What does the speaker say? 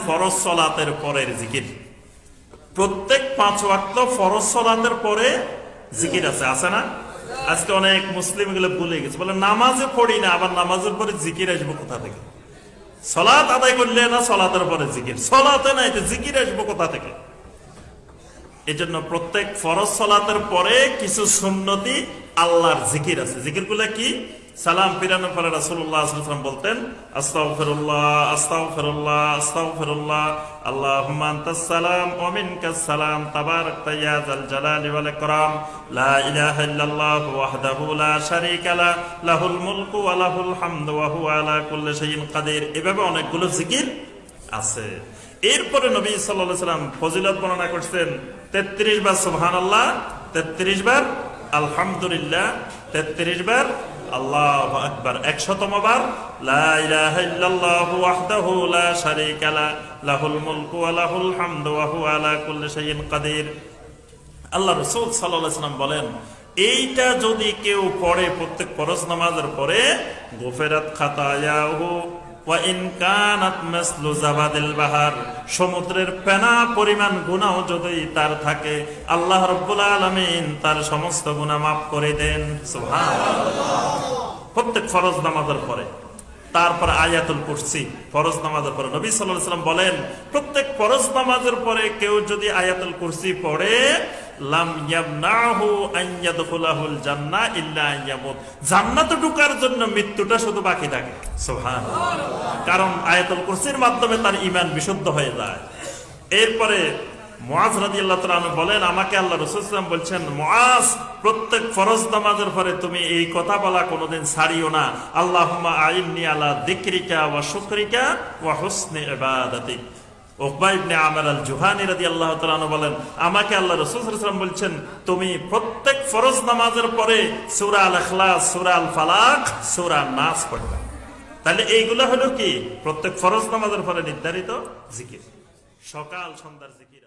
ফরজ সালাতের পরের জিকির। প্রত্যেক 5 ওয়াক্ত ফরজ সালাতের পরে জিকির আছে না? আজকে অনেক মুসলিম এগুলো ভুলে গেছে, বলে নামাজে পড়ি না, আবার নামাজের পরে জিকির আসবো কোথা থেকে? সালাত আদায় করলে না সালাতের পরে জিকির, সালাতে নাই তো জিকির আসবো কোথা থেকে? এজন্য প্রত্যেক ফরজ সালাতের পরে কিছু সুন্নতি আল্লাহর জিকির আছে। জিকিরগুলো কি? সালাম ফিরানোর পরে রাসূলুল্লাহ সাল্লাল্লাহু আলাইহি ওয়াসাল্লাম বলতেন, আস্তাগফিরুল্লাহ আস্তাগফিরুল্লাহ আস্তাগফিরুল্লাহ, আল্লাহুম্মা আনতাস সালাম ওয়া মিনকাস সালাম, তাবারাকতা ইয়া যাল জালালি ওয়াল ইকরাম, লা ইলাহা ইল্লাল্লাহ ওয়াহদাহু লা শারীকা লা, লাহুল মুলকু ওয়া লাহুল হামদু ওয়া হুয়া আলা কুল্লি শাইইন কাদির। এভাবে অনেকগুলো জিকির আছে। এরপরে নবী সাল্লাল্লাহু আলাইহি ওয়াসাল্লাম ফজিলত বর্ণনা করছেন 33 বার সুবহানাল্লাহ, 33 বার আলহামদুলিল্লাহ, 33 বার আল্লাহু আকবার, 100তম বার লা ইলাহা ইল্লাল্লাহু ওয়াহদাহু লা শারীকা লা, লাহুল মুলকু ওয়া লাহুল হামদু ওয়া হুয়া আলা কুল্লি শাইইন কাদির। আল্লাহ রাসূল সাল্লাল্লাহু আলাইহি ওয়াসাল্লাম বলেন, এইটা যদি কেউ পড়ে প্রত্যেক ফরজ নামাজের পরে, গুফিরাত খাতায়াহু ওয়া ইন কানাত মাসলু জাবাদিল বাহার, সমুদ্রের ফেনা পরিমাণ গুনাহ যদি তার থাকে, আল্লাহ রাব্বুল আলামিন তার সমস্ত গুনাহ মাফ করে দেন। সুবহানাল্লাহ। প্রত্যেক ফরজ নামাজের পরে। তারপর আয়াতুল কুরসি ফরজ নামাজের পরে। নবী সাল্লাল্লাহু আলাইহি ওয়াসাল্লাম বলেন, প্রত্যেক ফরজ নামাজের পরে কেউ যদি আয়াতুল কুরসি পড়ে, লাম ইয়ামনাহু আন ইয়াদখুলাহুল জান্নাহ ইল্লা আন ইয়ামুত, জান্নাতে ঢোকার জন্য মৃত্যুটা শুধু বাকি থাকে। সুবহানাল্লাহ। কারণ আয়াতুল কুরসির মাধ্যমে তার ঈমান বিশুদ্ধ হয়ে যায়। এরপরে মুআজ রাদিয়াল্লাহু তাআলা আনহু বলেন, আমাকে আল্লাহ রাসূল সাল্লাল্লাহু আলাইহি ওয়াসাল্লাম বলছেন, মুআজ প্রত্যেক ফরজ নামাজের পরে তুমি এই কথা বলা কোনোদিন ছাড়িও না, আল্লাহুম্মা আইন্নি আলা যিকরিকা ওয়া শুকরিকা ওয়া হুসনি ইবাদাতিক। উকবা ইবনে আমর আল জুহানী রাদিয়াল্লাহু তাআলা আনহু বলেন, আমাকে আল্লাহ রাসূল সাল্লাল্লাহু আলাইহি ওয়াসাল্লাম বলছেন, তুমি প্রত্যেক ফরজ নামাজের পরে সূরা আল ইখলাস, সূরা আল ফালাক, সূরা নাস পড়বে। তাহলে এইগুলা হলো কি? প্রত্যেক ফরজ নামাজের পরে নির্ধারিত জিকির, সকাল সন্ধ্যার জিকির।